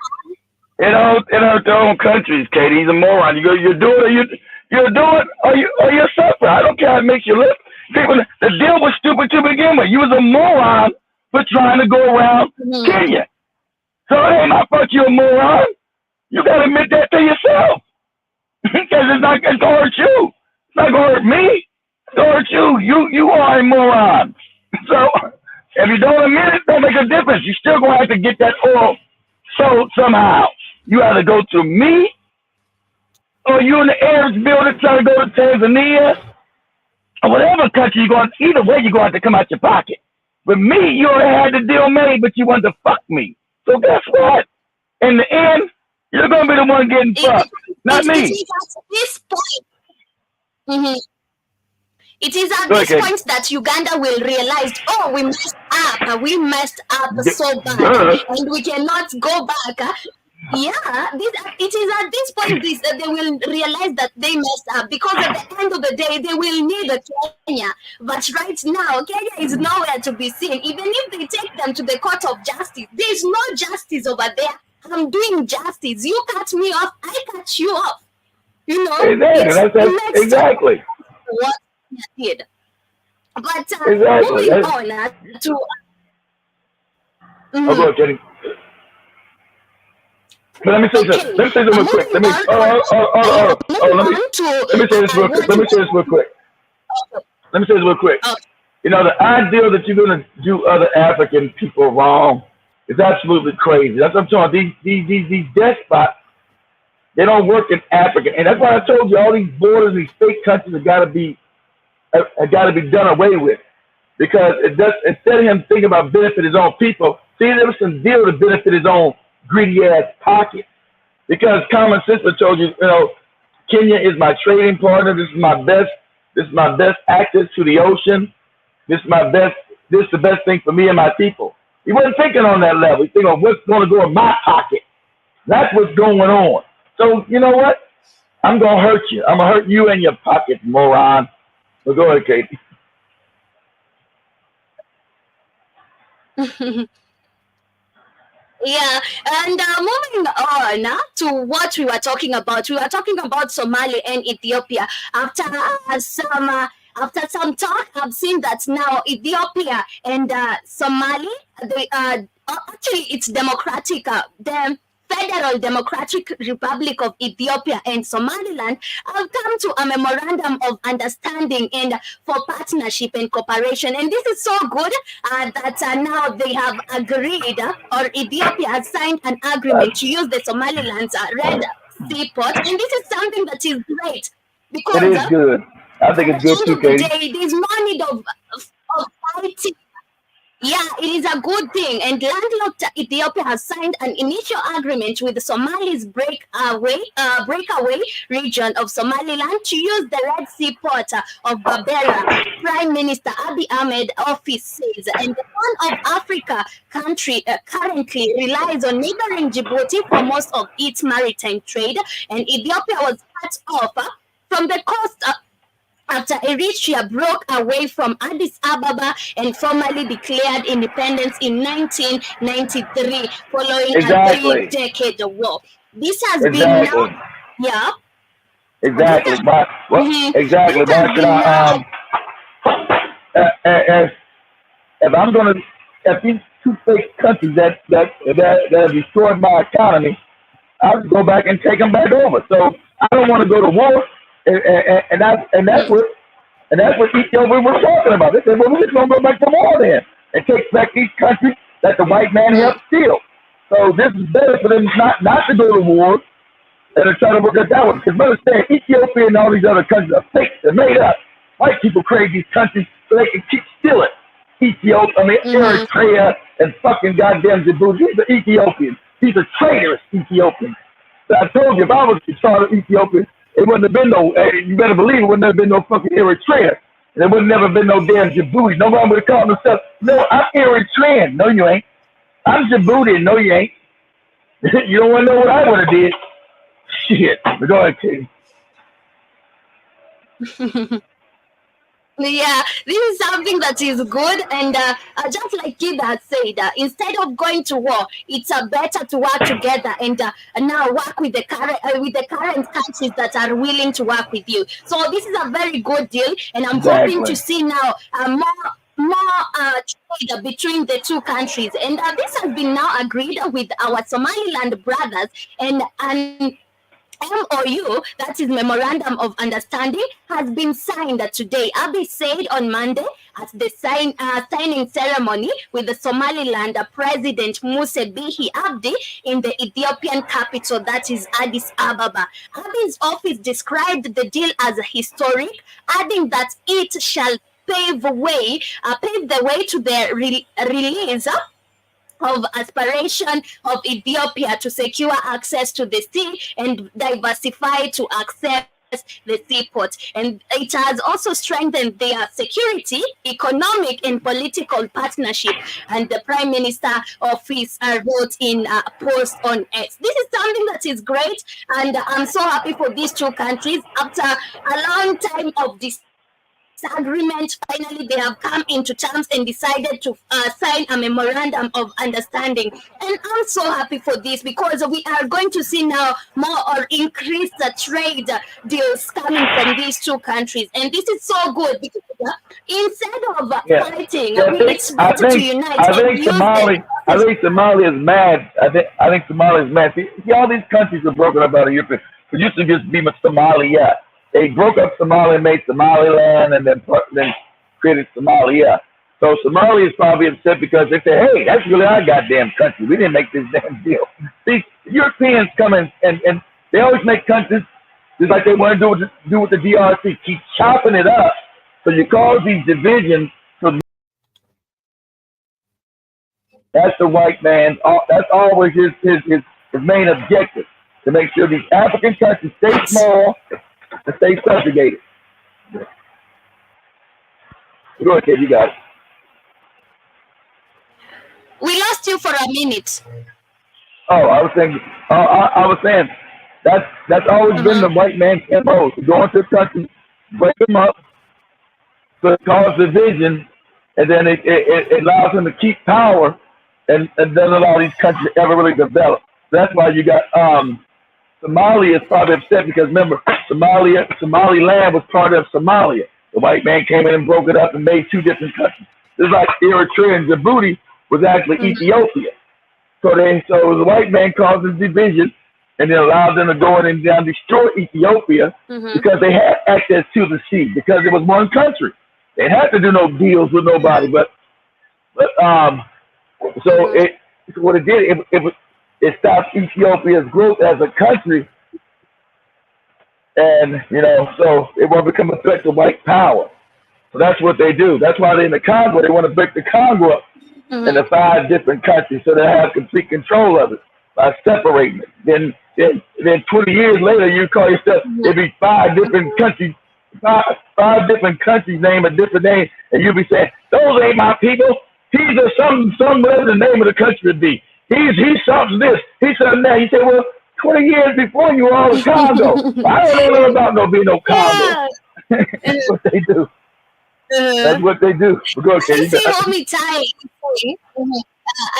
It hurt their own countries, Katie. He's a moron. You do it or you suffer. I don't care how it makes you look. People, the deal was stupid to begin with. You was a moron for trying to go around Kenya. So it ain't my fault you're a moron. You gotta admit that to yourself. Because it's gonna hurt you. It's not gonna hurt me. It's gonna hurt you. You are a moron. So if you don't admit it, don't make a difference. You still gonna have to get that oil sold somehow. You either go to me or you in the Arabs building trying to go to Tanzania or whatever country you're going. Either way, you're going to have to come out your pocket. With me, you already had the deal made, but you wanted to fuck me. So guess what? In the end, you're going to be the one getting fucked, not me. It is at this point. It is at this point that Uganda will realize, oh, we messed up. We messed up so bad, and we cannot go back. Yeah, it is at this point they will realize that they messed up, because at the end of the day they will need Kenya. But right now, Kenya is nowhere to be seen. Even if they take them to the court of justice, there is no justice over there. I'm doing justice. You cut me off, I cut you off. You know, exactly what I did. But moving on to. Oh, go ahead, but let me say this. Let me say this real quick. Let me say this real quick. You know, the idea that you're going to do other African people wrong is absolutely crazy. That's what I'm talking about. These despots, they don't work in Africa, and that's why I told you all these borders, these fake countries have got to be done away with, because instead of him thinking about benefit his own people, see, there was some deal to benefit his own greedy ass pocket. Because common sense told you, you know, Kenya is my trading partner. This is my best access to the ocean. This is the best thing for me and my people. He wasn't thinking on that level. He's thinking of what's going to go in my pocket. That's what's going on. So you know what? I'm gonna hurt you. I'm gonna hurt you in your pocket, moron. So go ahead, Katie. Yeah, and moving on to what we were talking about. We were talking about Somalia and Ethiopia. After some talk, I've seen that now Ethiopia and Somali, actually it's democratic. The Federal Democratic Republic of Ethiopia and Somaliland have come to a memorandum of understanding and for partnership and cooperation. And this is so good that now they have agreed, or Ethiopia has signed an agreement to use the Somaliland's Red Seaport. And this is something that is great, because it is good. I think it's good too, Katie. There's no need of fighting. Yeah, it is a good thing. And landlocked Ethiopia has signed an initial agreement with Somali's breakaway region of Somaliland to use the Red Sea port of Berbera. Prime Minister Abiy Ahmed office says, and the Horn of Africa country currently relies on neighboring Djibouti for most of its maritime trade, and Ethiopia was cut off from the coast after Eritrea broke away from Addis Ababa and formally declared independence in 1993 following a 3-decade war. This has been now, yeah. Exactly. Exactly. If I'm going to, if these two fake countries that have destroyed my economy, I'll go back and take them back over. So I don't want to go to war. And that's what Ethiopia was talking about. They said, well, we're just going to go back to war then and take back these countries that the white man helped steal. So this is better for them not to go to war and to try to work it that way. Because understand, Ethiopia and all these other countries are fake. They're made up. White people create these countries so they can keep stealing. Eritrea and fucking goddamn Djibouti. These are Ethiopians. These are traitorous Ethiopians. So I told you, if I was to start Ethiopia, it wouldn't have been no, you better believe it wouldn't have been no fucking Eritrea. There would never been no damn Djibouti. No one would have called himself. No, I'm Eritrean. No, you ain't. I'm Djibouti. No, you ain't. You don't want to know what I would have did. Shit. But go ahead, Katie. Yeah, this is something that is good, and just like Kid had said, instead of going to war, it's better to work together and now work with the current countries that are willing to work with you. So this is a very good deal, and I'm hoping to see now more trade between the two countries, and this has been now agreed with our Somaliland brothers, and MOU, that is Memorandum of Understanding, has been signed today. Abiy said on Monday at the signing ceremony with the Somaliland President Musa Bihi Abdi in the Ethiopian capital, that is Addis Ababa. Abiy's office described the deal as historic, adding that it shall pave the way to the release of aspiration of Ethiopia to secure access to the sea and diversify to access the seaport. And it has also strengthened their security, economic and political partnership. And the Prime Minister office wrote in a post on X. This is something that is great, and I'm so happy for these two countries. After a long time of disagreement, finally they have come into terms and decided to sign a memorandum of understanding. And I'm so happy for this, because we are going to see now more or increased trade deals coming from these two countries. And this is so good, because instead of fighting, it's better to unite. I think Somalia is mad. I think Somalia is mad. See, all these countries are broken up out of Europe. It used to just be Somalia. They broke up Somalia, made Somaliland, and then created Somalia. So Somalia is probably upset because they say, hey, that's really our goddamn country. We didn't make this damn deal. See, Europeans come in and they always make countries just like they want to do with the DRC, keep chopping it up. So you cause these divisions. So that's the white man. That's always his main objective, to make sure these African countries stay small and stay subjugated. Go ahead, kid, you got it. We lost you for a minute. Oh, I was saying that's always been the white man's MO, to go into countries, break them up, to cause division, and then it allows them to keep power, and doesn't allow these countries to ever really develop. That's why you got Somalia is probably upset, because remember, Somaliland was part of Somalia. The white man came in and broke it up and made two different countries. It's like Eritrea and Djibouti was actually Ethiopia. So the white man causes division, and then allowed them to go in and destroy Ethiopia, because they had access to the sea, because it was one country. They didn't have to do no deals with nobody, so what it did, it stopped Ethiopia's growth as a country, and so it won't become a threat to white power. So that's what they do. That's why they're in the Congo. They want to break the Congo up into 5 different countries, so they have complete control of it by separating it. Then 20 years later, you call yourself, there'll be 5 different countries, five different countries name a different name, and you'll be saying, those ain't my people. He's some whatever the name of the country would be. He's something this, he's something that. You say, well, 20 years before you were all in Congo. I don't know about no Congo. That's what they do. That's what they do.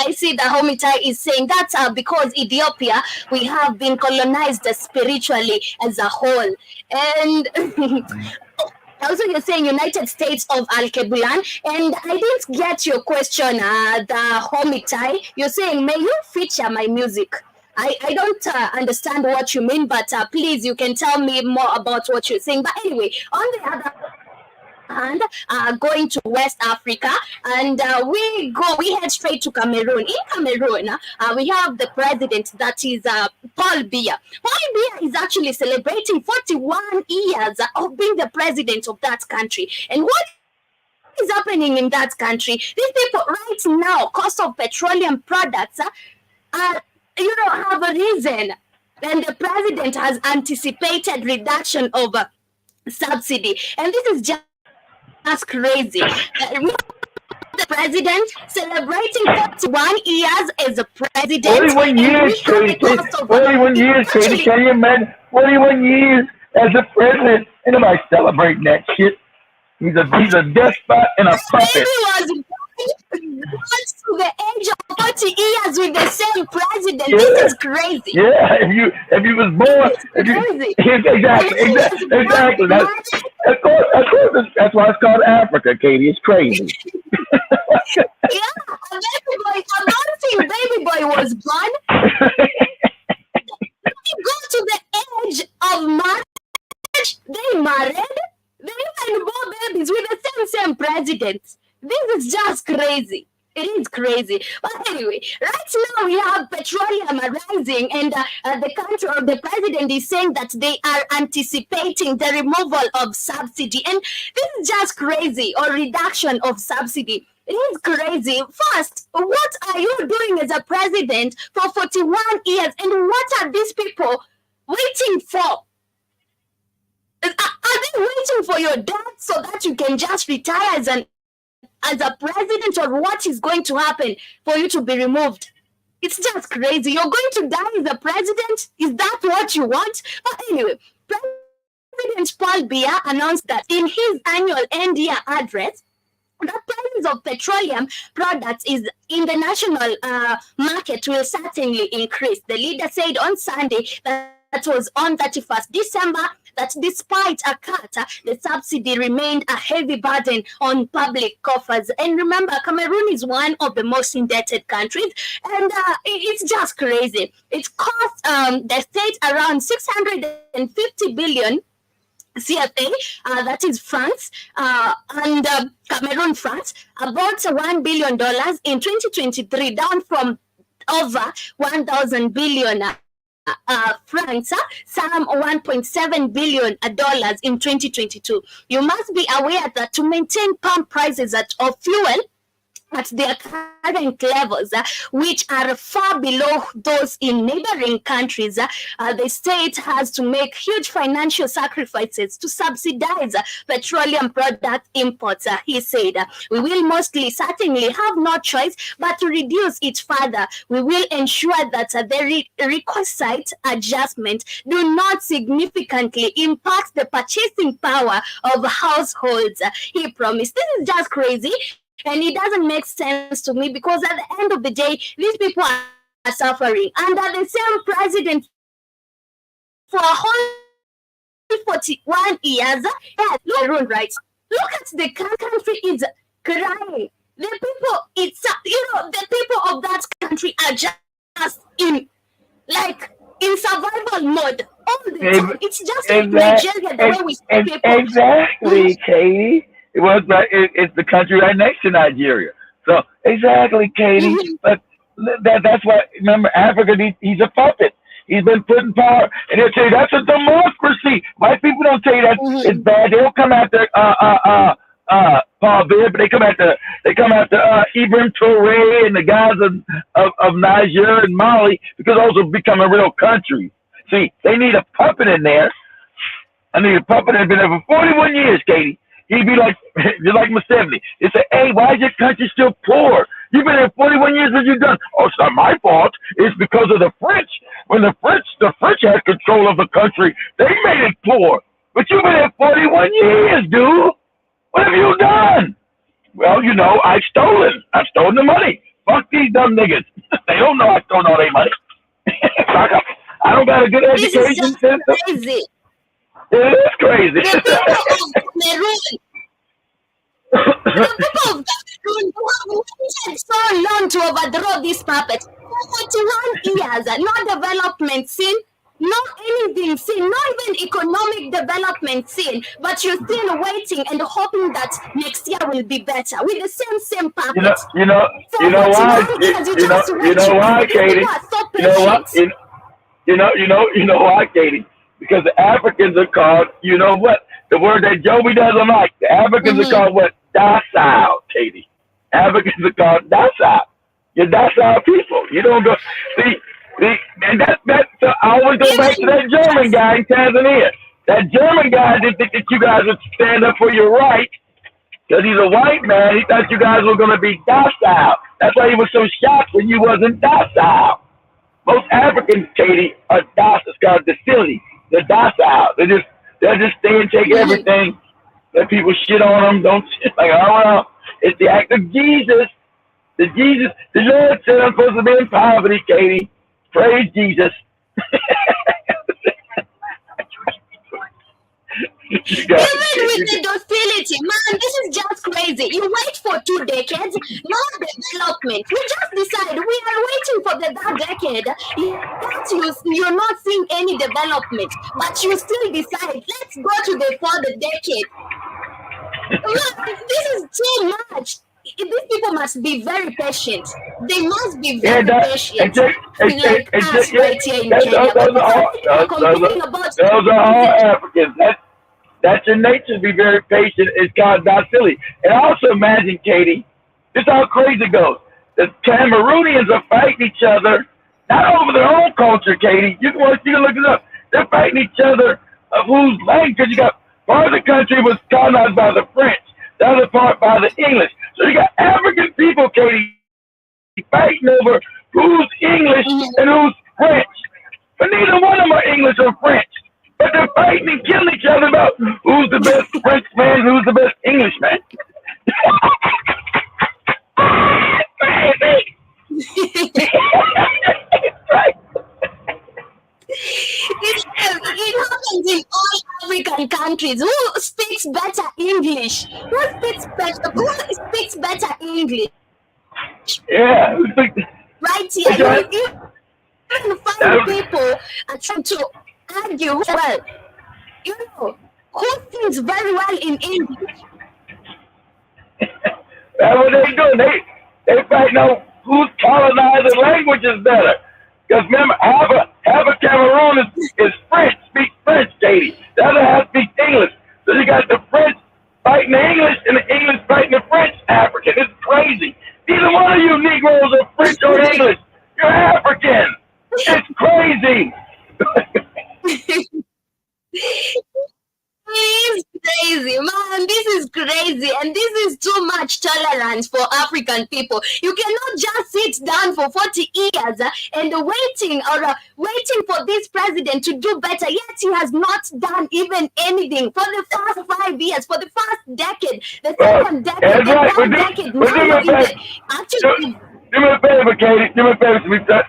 I see that Homitai is saying that's because Ethiopia, we have been colonized spiritually as a whole. And also you're saying United States of Al-Kebulan, and I didn't get your question, the Homitai. You're saying, may you feature my music? I don't understand what you mean, but please, you can tell me more about what you're saying. But anyway, on the other hand, going to West Africa, and we head straight to Cameroon. In Cameroon, we have the president, that is Paul Biya. Paul Biya is actually celebrating 41 years of being the president of that country. And what is happening in that country? These people right now, cost of petroleum products have a reason. And the president has anticipated reduction of subsidy. And this is just just crazy. We the president celebrating 41 years as a president. 41 years, Katie. 41 years, Katie. Can you imagine? 41 years as a president. Ain't nobody celebrating that shit. He's a despot and a puppet. Baby was to the age of 40 years with the same president. Yeah. This is crazy. Yeah, if you was born, exactly. That's why it's called Africa, Katie. It's crazy. Yeah, a bouncing baby boy was born. Go to the age of marriage, they married, they even bore babies with the same president. This is just crazy. It is crazy. But anyway, right now we have petroleum rising, and the president is saying that they are anticipating the removal of subsidy. And this is just crazy, or reduction of subsidy. It is crazy. First, what are you doing as a president for 41 years? And what are these people waiting for? Are they waiting for your death so that you can just retire as a president, or what is going to happen for you to be removed? It's just crazy. You're going to die as a president? Is that what you want? But anyway, President Paul Biya announced that in his annual end-year address, the prices of petroleum products in the national market will certainly increase. The leader said on Sunday that was on 31st December that despite a cut, the subsidy remained a heavy burden on public coffers. And remember, Cameroon is one of the most indebted countries, and it's just crazy. It cost the state around 650 billion CFA, that is francs, and Cameroon francs, about $1 billion in 2023, down from over 1,000 billion francs, some $1.7 billion in 2022. You must be aware that to maintain pump prices of fuel at their current levels, which are far below those in neighboring countries, the state has to make huge financial sacrifices to subsidize petroleum product imports. He said, we will certainly have no choice but to reduce it further. We will ensure that the requisite adjustment do not significantly impact the purchasing power of households, he promised. This is just crazy. And it doesn't make sense to me, because at the end of the day, these people are suffering. Under the same president for a whole 41 years, look, right? Look at the country is crying. The people, the people of that country are just in survival mode all the time. It's just like Nigeria, the way we see people. Exactly, Katie. It's the country right next to Nigeria. So exactly, Katie. But that's why, remember, Africa, he's a puppet. He's been put in power, and they'll tell you that's a democracy. White people don't tell you that it's bad. They don't come after Paul Biya, but they come after Ibrahim Traoré and the guys of Niger and Mali, because those will become a real country. See, they need a puppet in there. I need a puppet that's been there for 41 years, Katie. He'd be like, just like Museveni. He'd say, hey, why is your country still poor? You've been here 41 years, what you done? Oh, it's not my fault. It's because of the French. When the French had control of the country, they made it poor. But you've been here 41 years, dude. What have you done? Well, I've stolen the money. Fuck these dumb niggas. They don't know I stole all their money. I don't got a good education system. Crazy. It is crazy. The people of Cameroon who have waited so long to overthrow this puppet. For 41 years, no development seen, no anything seen, not even economic development seen, but you're still waiting and hoping that next year will be better with the same puppet. You know why, Katie? You know why, Katie? Because the Africans are called, you know what? The word that Joby doesn't like. The Africans are called what? Docile, Katie. Africans are called docile. You're docile people. You don't go, see, and so I always go back to that German guy in Tanzania. That German guy didn't think that you guys would stand up for your right Because he's a white man, he thought you guys were going to be docile. That's why he was so shocked when you wasn't docile. Most Africans, Katie, are docile. It's called docility. They're docile. They'll just stay and take everything. Let people shit on them. Don't shit like, oh well. It's the act of Jesus. The Lord said I'm supposed to be in poverty, Katie. Praise Jesus. Even with the docility, man, this is just crazy. You wait for 2 decades, no development. You just decide we are waiting for the third decade. You're not seeing any development, but you still decide, let's go to the fourth decade. Man, this is too much. These people must be very patient. They must be very patient. Like us right here in Kenya. Those are all Africans. That's your nature to be very patient. It's called docility. And also imagine, Katie, this is how crazy it goes. The Cameroonians are fighting each other, not over their own culture, Katie. You can look it up. They're fighting each other of whose language. Because you got part of the country was colonized by the French, the other part by the English. So you got African people, Katie, fighting over who's English and who's French. But neither one of them are English or French. But they're fighting and killing each other about who's the best French man, who's the best English man. Crazy. Right. It happens in all African countries. Who speaks better English? Who speaks better English? Yeah. Right here, you even find people are trying to argue well. You know, who thinks very well in English? That's what they do. They fight now whose colonized language is better. Because remember, half of Cameroon is French, speaks French, Katie. The other half speaks English. So you got the French fighting the English and the English fighting the French African. It's crazy. Neither one of you Negroes are French or English. You're African. It's crazy. This is crazy, man. This is crazy, and this is too much tolerance for African people. You cannot just sit down for 40 years and waiting for this president to do better. Yet he has not done even anything for the first 5 years, for the first decade, the second decade, the third decade. Actually, do me a favor, Katie. Do me a favor,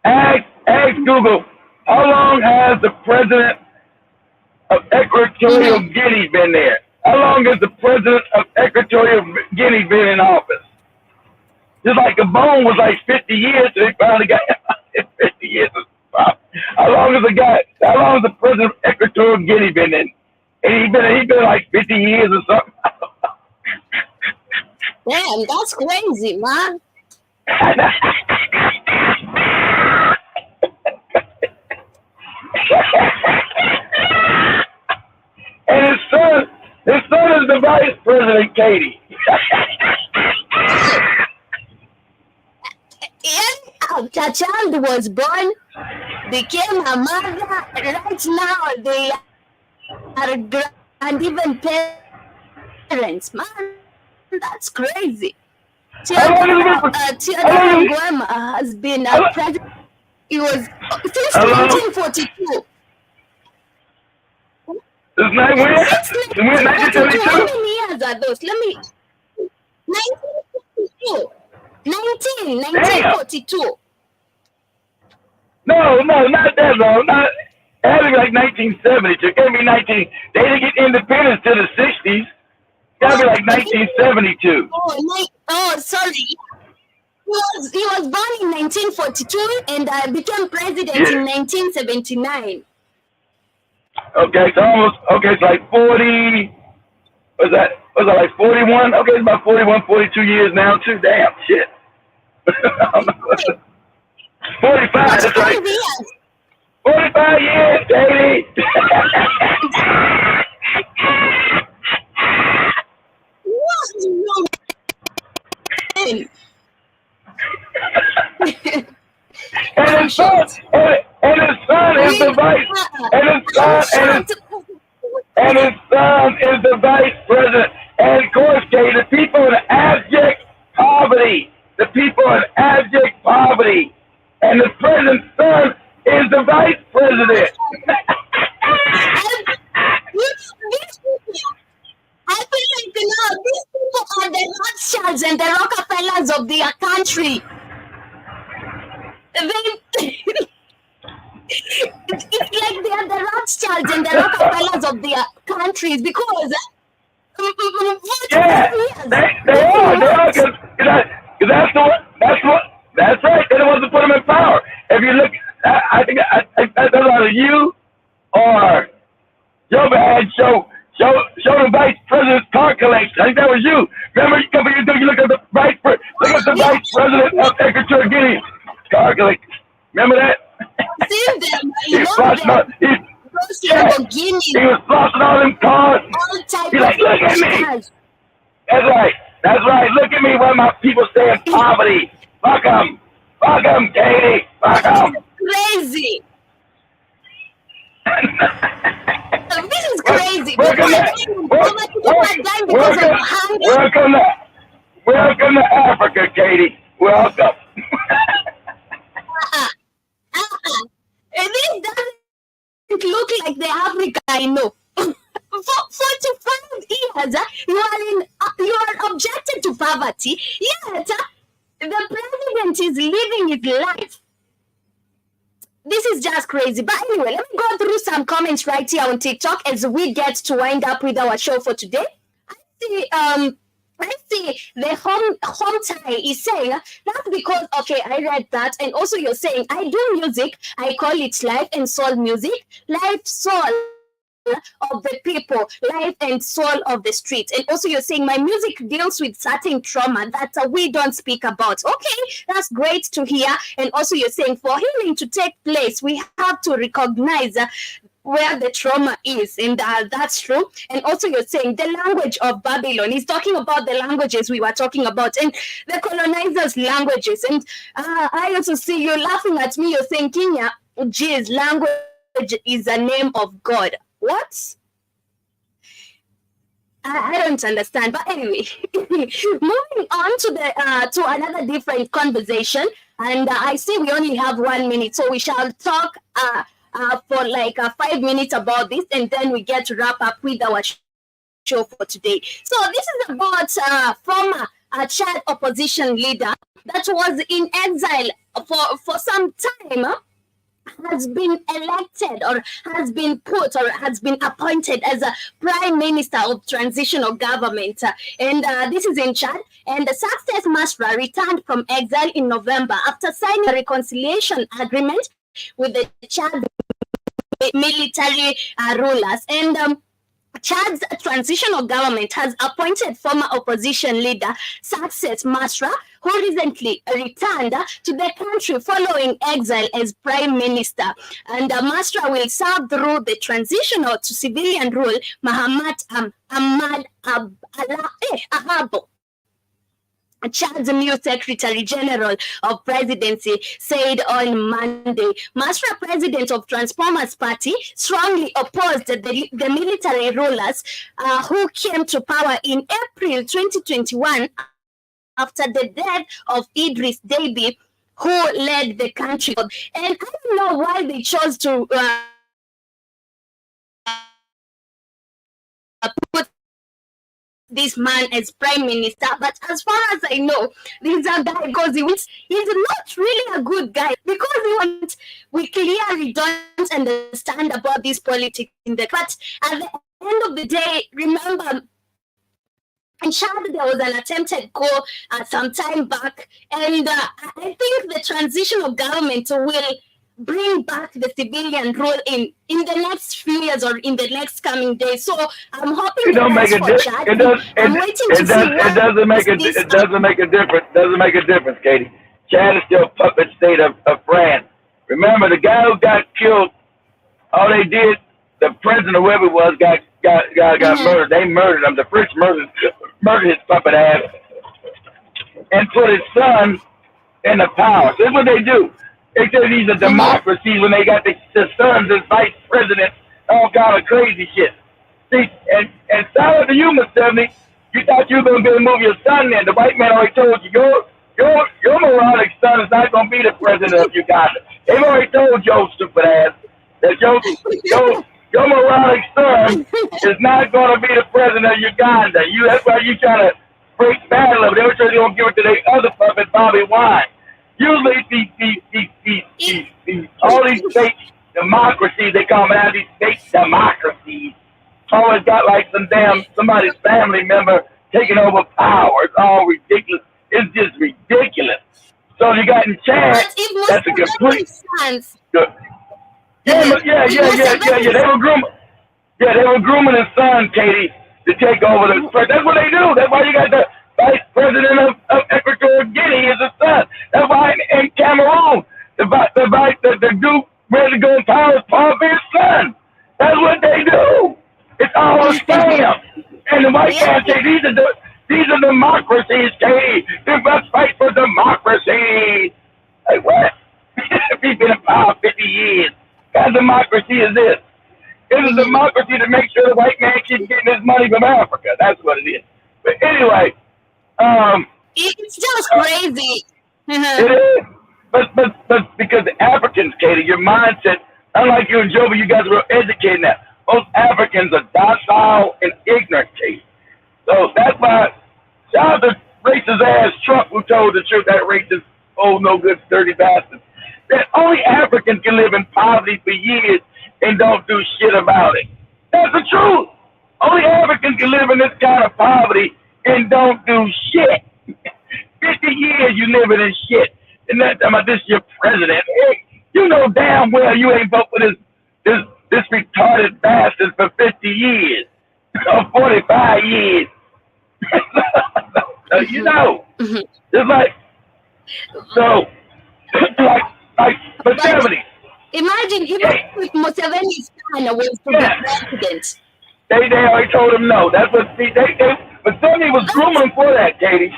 ask Google, how long has the president of Equatorial Guinea been there? How long has the president of Equatorial Guinea been in office? Just like Gabon was like 50 years, so they finally got 50 years. How long has the president of Equatorial Guinea been in? And he been like 50 years or something. Damn, that's crazy, man. And his son is the vice president, Katie. After child was born, became a mother. Right now, they are and even parents. Man, that's crazy. Tiago Nguema has been a president. He was since 1942. Isn't that weird? 1972? How many years are those? 1942. 1942. No, not that long. It had to be like 1972. It can't be 19. They didn't get independence till the 60s. It got to be like 1972. Oh, sorry. He was born in 1942 and became president in 1979. Okay, so it's like 40. Was that like 41? Okay, it's about 41, 42 years now too. Damn, shit. 45, that's right. 45 years, Katie. What is wrong? And his son is the vice. And his son is the vice president. And Okay, the people in abject poverty. The people in abject poverty. And the president's son is the vice president. And these people, I feel like, these people are the Rothschilds and the Rockefellers of their country. It's like they are the Rothschilds and the Rockefellers of their countries because Yeah, they are, because that's right. They're the ones who put them in power. If you look, I think that's either you or Joe Biden show the vice president's car collection. I think that was you. Remember, a couple years ago, you look at the vice president of Equatorial Guinea car collection. Remember that? seen them. He was flossing all, he was flossing all them cars. All type He's like, look at me. cars. That's right. Look at me, where my people stay in poverty. Fuck them, Katie. Fuck them. Crazy. This is crazy. Welcome to Africa, Katie. Welcome. This doesn't look like the Africa I know. For 45 years, you are objected to poverty, yet the president is living his life. This is just crazy. But anyway, let me go through some comments right here on TikTok as we get to wind up with our show for today. I see the home tie is saying that's because I read that, and also you're saying I do music, I call it life and soul music, life soul of the people, life and soul of the streets. And also you're saying my music deals with certain trauma that we don't speak about. Okay, that's great to hear. And also you're saying for healing to take place, we have to recognize where the trauma is, and that's true. And also you're saying the language of Babylon. He's talking about the languages we were talking about and the colonizers' languages. And I also see you laughing at me. You're saying Kenya, geez, language is a name of God. What? I don't understand. But anyway, moving on to another different conversation. And I see we only have 1 minute, so we shall talk for like 5 minutes about this, and then we get to wrap up with our show for today. So this is about former Chad opposition leader that was in exile for some time. Has been elected or has been put or has been appointed as a prime minister of transitional government. And this is in Chad. And the Success Masra returned from exile in November after signing a reconciliation agreement with the Chad military rulers. And Chad's transitional government has appointed former opposition leader Success Masra, who recently returned to the country following exile as prime minister. And Masra will serve through the transitional to civilian rule Mahamat Ahmad Ahabo. Chad's new Secretary General of Presidency said on Monday. Masra, president of Transformers Party, strongly opposed the military rulers who came to power in April 2021 after the death of Idris Deby, who led the country. And I don't know why they chose to put this man as prime minister, but as far as I know, this is a guy because he's not really a good guy because we clearly don't understand about this politics in the. But at the end of the day, remember, in Chad there was an attempted coup some time back, and I think the transitional government will bring back the civilian rule in the next few years or in the next coming days. So I'm hoping it don't make a difference. It doesn't make a difference. Doesn't make a difference, Katie. Chad is still a puppet state of France. Remember, the guy who got killed, all they did, the president, whoever it was, got murdered. They murdered him. The French murdered his puppet ass and put his son in the power. So that's what they do. They say he's a democracy when they got the sons as vice president, all kind of crazy shit. See, and shout out to you, Mr. Stephanie. You thought you were going to be able to move your son there. The white man already told you, your moronic son is not going to be the president of Uganda. They've already told your stupid ass that your moronic son is not going to be the president of Uganda. That's why you trying to break battle of it. They were trying to give it to the other puppet, Bobby Wine. Usually all these fake democracies, they call them out, these fake democracies, always got like somebody's family member taking over power. It's all ridiculous. It's just ridiculous. So you got in Chad, that's a complete. Good. Yeah. They were grooming. Yeah, they were grooming his son, Katie, to take over the. That's what they do. That's why you got the vice president of Equatorial Guinea is his son. That's why in Cameroon, the dude ready to go in power is Paul Bill's son. That's what they do. It's all a scam. And the white guys say these are democracies, Katie. They must fight for democracy. Like what? We've been in power 50 years. What kind of democracy is this? It's a democracy to make sure the white man keeps getting his money from Africa. That's what it is. But anyway, it's just crazy. It is. But because the Africans, Katie, your mindset, unlike you and Joby, you guys are real educated now. Most Africans are docile and ignorant, Katie. So that's why, shout out to racist ass Trump who told the truth, that racist, no good, dirty bastard. That only Africans can live in poverty for years and don't do shit about it. That's the truth. Only Africans can live in this kind of poverty and don't do shit. 50 years you living in shit. And that time this your president. Hey, you know damn well you ain't vote for this retarded bastard for 50 years. Or 45 years. So, you know. It's like, so, like for 70. Imagine if Museveni's son was to be president. They already told him no. That's what but Sunny was grooming for that, Katie.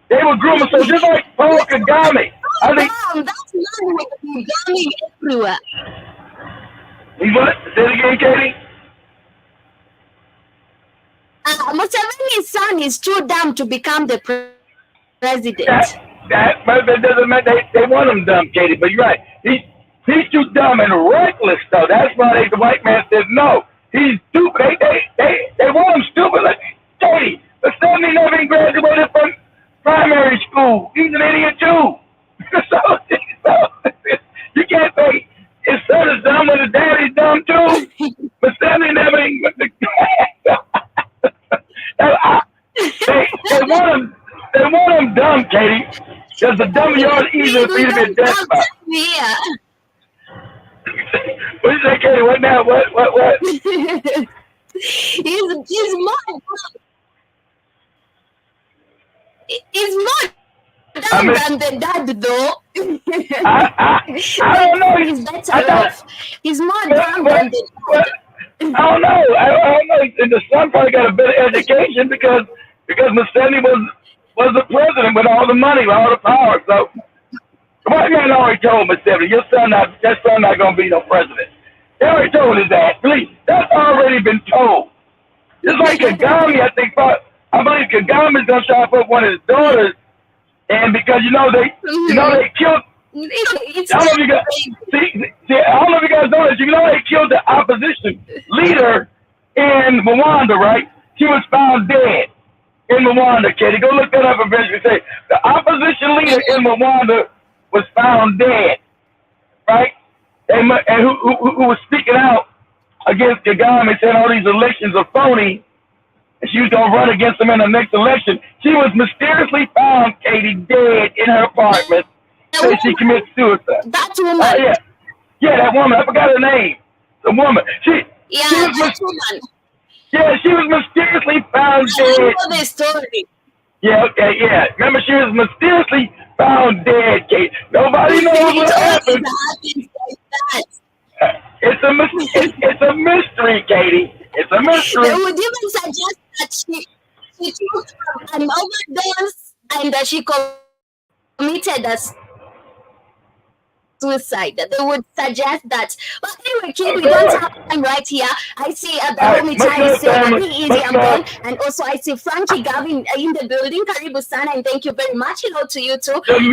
They were grooming, so just like Paul Kagame. I think that's not what Kagame everywhere. He's what? Say it again, Katie. Museveni's son is too dumb to become the president. That doesn't mean they want him dumb, Katie. But you're right. He's too dumb and reckless, though. That's why the white man said no. He's stupid. They want him stupid. Like, Katie, but Sonny never even graduated from primary school. He's an idiot too. so you can't say his son is dumb when his daddy's dumb too. But Sonny never even. They want him dumb, Katie. Because the dumb yard easier for you to be a death by. Yeah. What you say, Katie? What now? What? He's more dumb than the dad, though. I don't know. He's better off. He's more dumb than the dad. I don't know. And the son probably got a better education because Museveni was the president with all the money, with all the power. So the white man already told Museveni, your son not gonna be no president. They already told his ass. Please, that's already been told. Just like Kagame, I believe Kagame's gonna try to put one of his daughters, and because they killed. I don't know if you guys know this. You know they killed the opposition leader in Rwanda, right? She was found dead in Rwanda, Katie. Go look that up eventually. Say the opposition leader in Rwanda was found dead, right? And who was speaking out against Kagame, saying all these elections are phony, and she was gonna run against him in the next election. She was mysteriously found, Katie, dead in her apartment. So she committed suicide. That woman. Yeah, that woman. I forgot her name. The woman. That woman. Yeah, she was mysteriously found dead. I know the story. Yeah, okay, yeah. Remember, she was mysteriously found dead, Kate. Nobody knows what happened. It's a mystery, Katie. It's a mystery. They would even suggest that she took an overdose and that she committed suicide. They would suggest that. But anyway, kid, Of we don't have course. time right here. I see the All homie right. Much Ty is love, saying that family. be easy, Much I'm love. done. And also I see Frankie Gavin in the building. Karibu Sana, and thank you very much. Hello to you too. The And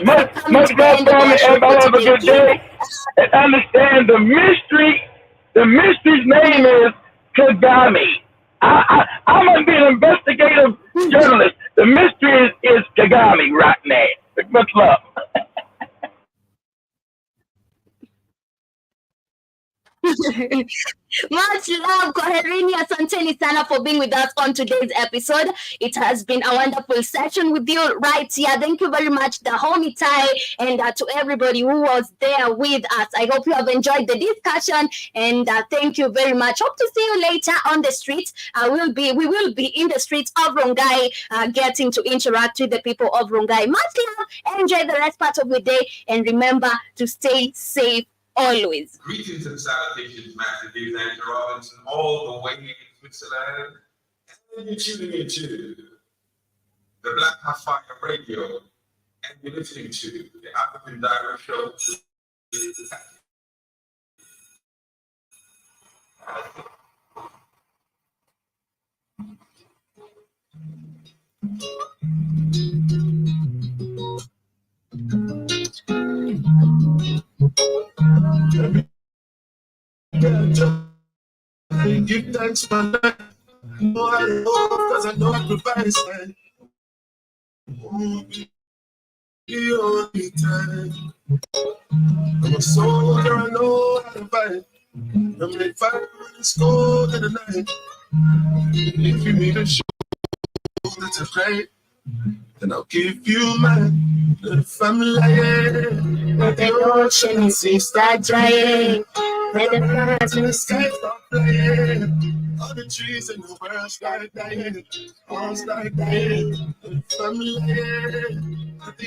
we are coming much to the love, end of family. our show Everybody for have a today, good kid. day. And understand the mystery. The mystery's name is Kagami. I must be an investigative journalist. The mystery is Kagami right now. Much love. Much love, Koherini. Asanteni sana for being with us on today's episode. It has been a wonderful session with you right here. Thank you very much, the homie Ty, and to everybody who was there with us. I hope you have enjoyed the discussion, and thank you very much. Hope to see you later on the streets. We will be in the streets of Rongai, getting to interact with the people of Rongai. Much love. Enjoy the rest part of the day, and remember to stay safe always. Greetings and salutations, Master Gibbs and Robinson, all the way in Switzerland. And you're tuning into the Black Fire Radio, and you're listening to the African Diary Show. Give thanks for life. No, I know, cause I know I provide sign. The only time. I'm a soldier, I know how to fight. I make fire when it's cold in the night. If you need a shoulder to cry, then I'll give you mine. If I'm lying, let the ocean sea start drying. Let the flowers in the sky stop flying. All the trees in the world start dying. All start dying. If I'm lying, let the